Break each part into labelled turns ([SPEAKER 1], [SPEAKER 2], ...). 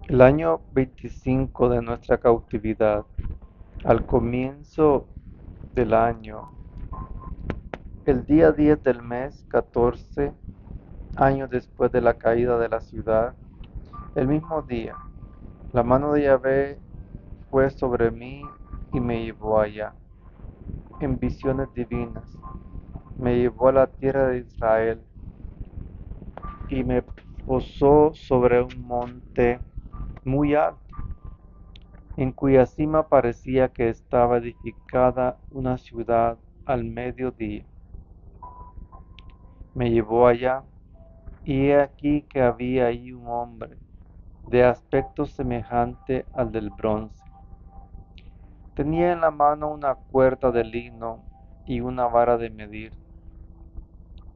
[SPEAKER 1] El año 25 de nuestra cautividad, al comienzo del año, el día 10 del mes 14, años después de la caída de la ciudad, el mismo día, la mano de Yahvé fue sobre mí y me llevó allá, en visiones divinas. Me llevó a la tierra de Israel y me posó sobre un monte muy alto, en cuya cima parecía que estaba edificada una ciudad al mediodía. Me llevó allá, y he aquí que había allí un hombre, de aspecto semejante al del bronce. Tenía en la mano una cuerda de lino y una vara de medir,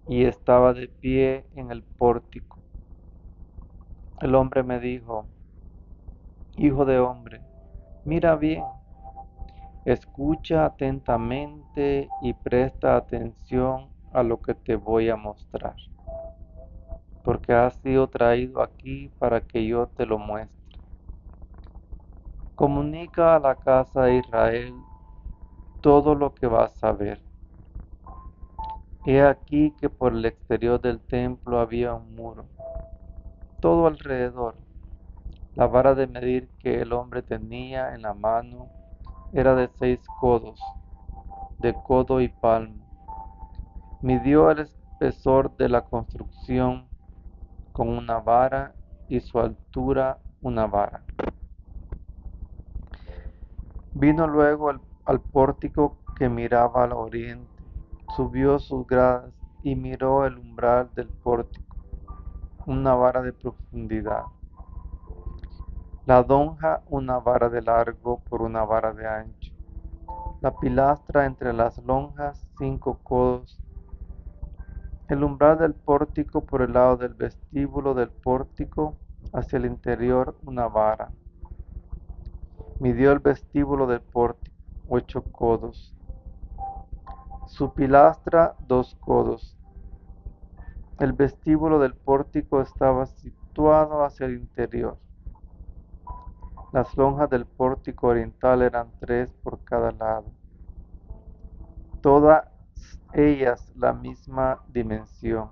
[SPEAKER 1] y estaba de pie en el pórtico. El hombre me dijo: Hijo de hombre, mira bien, escucha atentamente y presta atención a lo que te voy a mostrar, porque has sido traído aquí para que yo te lo muestre. Comunica a la casa de Israel todo lo que vas a ver. He aquí que por el exterior del templo había un muro, todo alrededor. La vara de medir que el hombre tenía en la mano era de 6 codos, de codo y palmo. Midió el espesor de la construcción con una vara y su altura una vara. Vino luego al pórtico que miraba al oriente, subió sus gradas y miró el umbral del pórtico, una vara de profundidad. La donja una vara de largo por una vara de ancho. La pilastra entre las lonjas 5 codos. El umbral del pórtico por el lado del vestíbulo del pórtico hacia el interior una vara. Midió el vestíbulo del pórtico 8 codos. Su pilastra 2 codos. El vestíbulo del pórtico estaba situado hacia el interior. Las lonjas del pórtico oriental eran 3 por cada lado, todas ellas la misma dimensión.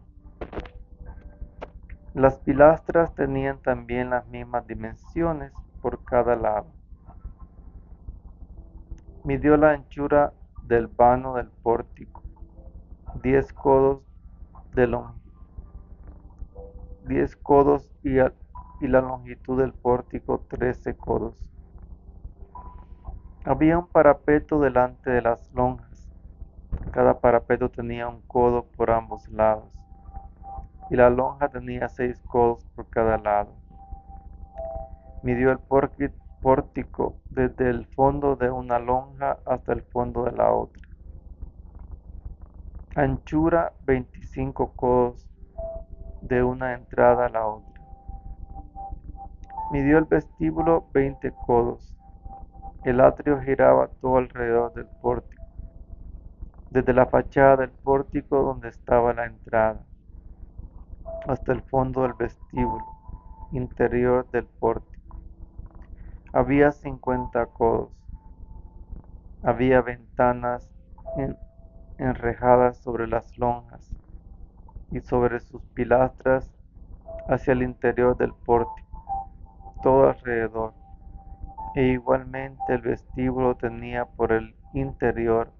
[SPEAKER 1] Las pilastras tenían también las mismas dimensiones por cada lado. Midió la anchura del vano del pórtico, 10 codos de longitud, 10 codos y la longitud del pórtico 13 codos. Había un parapeto delante de las lonjas. Cada parapeto tenía un codo por ambos lados, y la lonja tenía 6 codos por cada lado. Midió el pórtico desde el fondo de una lonja hasta el fondo de la otra. Anchura 25 codos de una entrada a la otra. Midió el vestíbulo 20 codos. El atrio giraba todo alrededor del pórtico, desde la fachada del pórtico donde estaba la entrada, hasta el fondo del vestíbulo interior del pórtico. Había 50 codos. Había ventanas enrejadas sobre las lonjas y sobre sus pilastras hacia el interior del pórtico, todo alrededor. E igualmente el vestíbulo tenía por el interior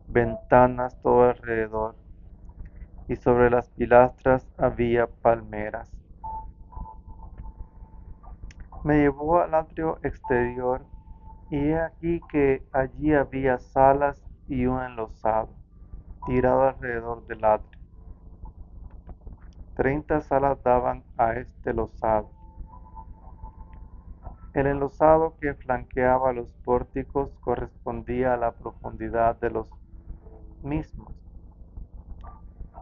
[SPEAKER 1] ventanas todo alrededor, y sobre las pilastras había palmeras. Me llevó al atrio exterior, y he aquí que allí había salas y un enlosado, tirado alrededor del atrio. 30 salas daban a este losado. El enlosado que flanqueaba los pórticos correspondía a la profundidad de los mismos,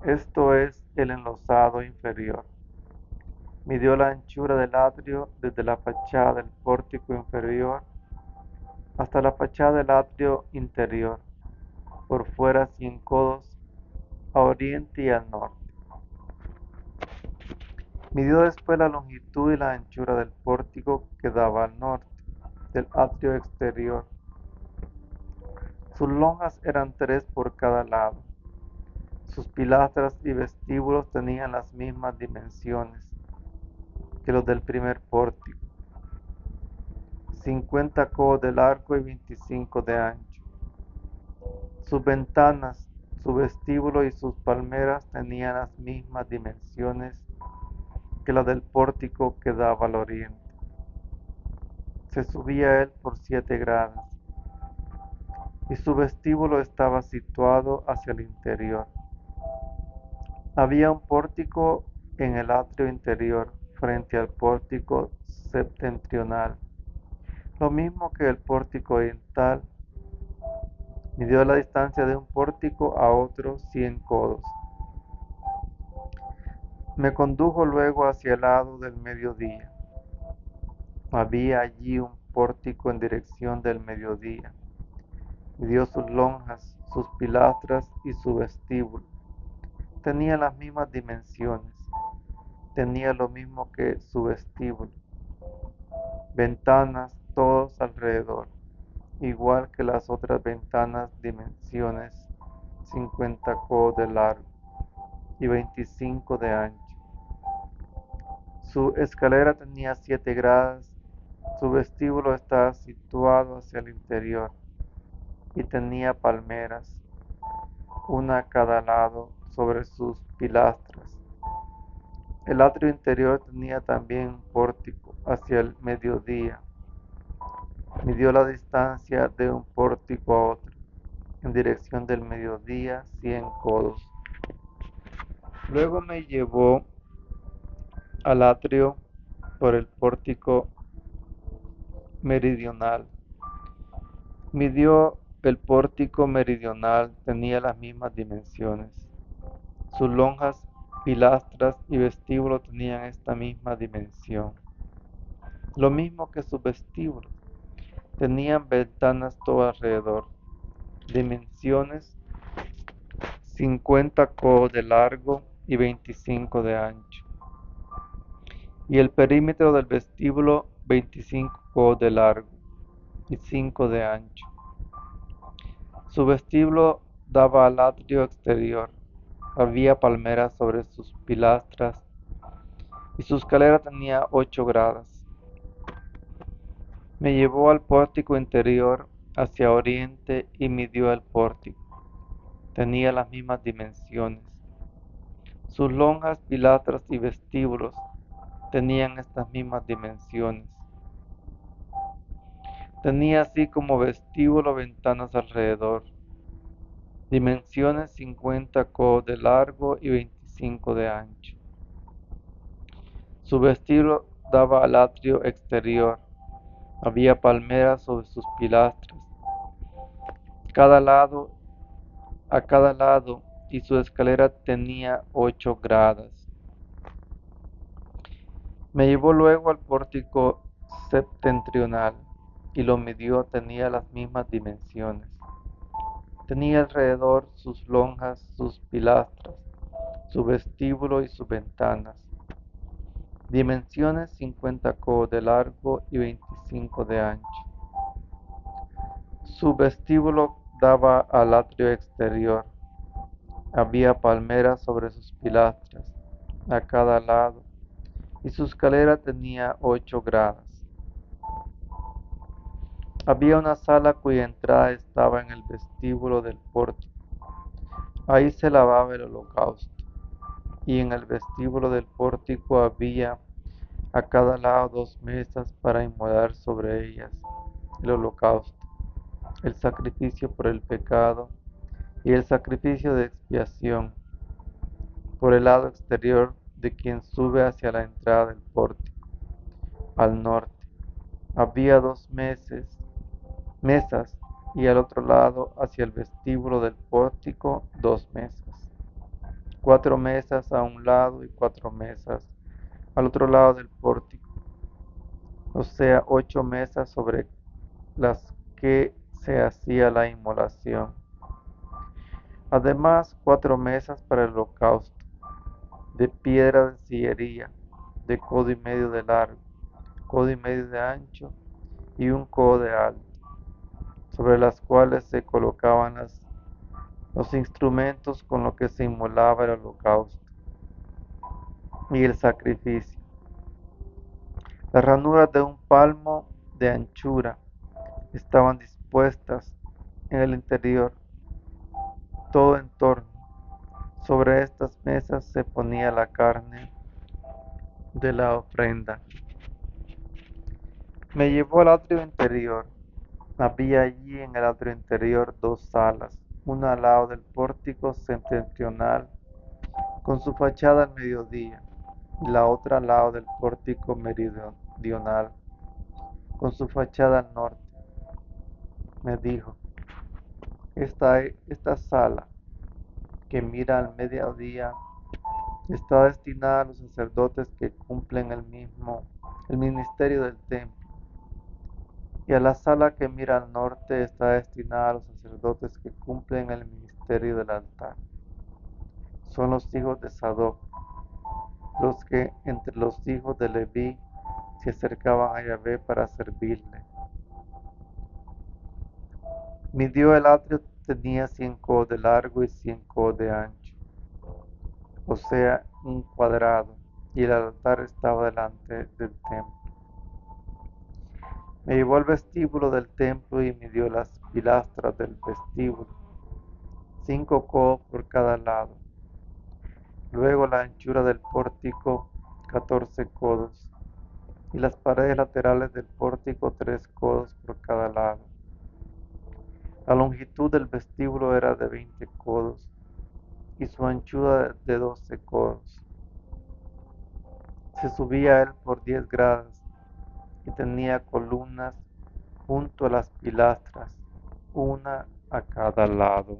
[SPEAKER 1] esto es, el enlosado inferior. Midió la anchura del atrio desde la fachada del pórtico inferior hasta la fachada del atrio interior, por fuera 100 codos, a oriente y al norte. Midió después la longitud y la anchura del pórtico que daba al norte, del atrio exterior. Sus lonjas eran 3 por cada lado. Sus pilastras y vestíbulos tenían las mismas dimensiones que los del primer pórtico, 50 codos de largo y 25 de ancho. Sus ventanas, su vestíbulo y sus palmeras tenían las mismas dimensiones que las del pórtico que daba al oriente. Se subía a él por 7 gradas, y su vestíbulo estaba situado hacia el interior. Había un pórtico en el atrio interior frente al pórtico septentrional, lo mismo que el pórtico oriental. Midió la distancia de un pórtico a otro 100 codos. Me condujo luego hacia el lado del mediodía. Había allí un pórtico en dirección del mediodía. Midió sus lonjas, sus pilastras y su vestíbulo. Tenía las mismas dimensiones. Tenía lo mismo que su vestíbulo. Ventanas todos alrededor, igual que las otras ventanas, dimensiones 50 codos de largo y 25 de ancho. Su escalera tenía 7 gradas, su vestíbulo estaba situado hacia el interior y tenía palmeras, una a cada lado sobre sus pilastras. El atrio interior tenía también un pórtico hacia el mediodía. Midió la distancia de un pórtico a otro, en dirección del mediodía, 100 codos. Luego me llevó al atrio por el pórtico meridional. Midió el pórtico meridional, tenía las mismas dimensiones. Sus lonjas, pilastras y vestíbulo tenían esta misma dimensión. Lo mismo que sus vestíbulos. Tenían ventanas todo alrededor. Dimensiones 50 codos de largo y 25 de ancho. Y el perímetro del vestíbulo 25 codos de largo y 5 de ancho. Su vestíbulo daba al atrio exterior. Había palmeras sobre sus pilastras y su escalera tenía 8 gradas. Me llevó al pórtico interior hacia oriente y midió el pórtico. Tenía las mismas dimensiones. Sus lonjas, pilastras y vestíbulos tenían estas mismas dimensiones. Tenía así como vestíbulo ventanas alrededor, dimensiones 50 codos de largo y 25 de ancho. Su vestíbulo daba al atrio exterior. Había palmeras sobre sus pilastras, a cada lado, y su escalera tenía 8 gradas. Me llevó luego al pórtico septentrional y lo midió, tenía las mismas dimensiones. Tenía alrededor sus lonjas, sus pilastras, su vestíbulo y sus ventanas. Dimensiones 50 codos de largo y 25 de ancho. Su vestíbulo daba al atrio exterior. Había palmeras sobre sus pilastras, a cada lado, y su escalera tenía 8 gradas. Había una sala cuya entrada estaba en el vestíbulo del pórtico. Ahí se lavaba el holocausto, y en el vestíbulo del pórtico había a cada lado 2 mesas para inmolar sobre ellas el holocausto, el sacrificio por el pecado y el sacrificio de expiación. Por el lado exterior de quien sube hacia la entrada del pórtico, al norte, había 2 mesas, y al otro lado, hacia el vestíbulo del pórtico, 2 mesas. 4 mesas a un lado y 4 mesas al otro lado del pórtico, o sea, 8 mesas sobre las que se hacía la inmolación. Además, 4 mesas para el holocausto, de piedra de sillería, de codo y medio de largo, codo y medio de ancho y un codo de alto, sobre las cuales se colocaban los instrumentos con los que se inmolaba el holocausto y el sacrificio. Las ranuras de un palmo de anchura estaban dispuestas en el interior, todo en torno. Sobre estas mesas se ponía la carne de la ofrenda. Me llevó al atrio interior. Había allí en el atrio interior dos salas, una al lado del pórtico septentrional con su fachada al mediodía, y la otra al lado del pórtico meridional con su fachada al norte. Me dijo, esta sala que mira al mediodía está destinada a los sacerdotes que cumplen el ministerio del templo, y a la sala que mira al norte está destinada a los sacerdotes que cumplen el ministerio del altar. Son los hijos de Sadoc, los que entre los hijos de Leví se acercaban a Yahvé para servirle. Midió el atrio, tenía 100 codos de largo y 100 codos de ancho, o sea, un cuadrado, y el altar estaba delante del templo. Me llevó al vestíbulo del templo y midió las pilastras del vestíbulo, 5 codos por cada lado. Luego la anchura del pórtico, 14 codos, y las paredes laterales del pórtico, 3 codos por cada lado. La longitud del vestíbulo era de 20 codos y su anchura de 12 codos. Se subía a él por 10 gradas y tenía columnas junto a las pilastras, una a cada lado.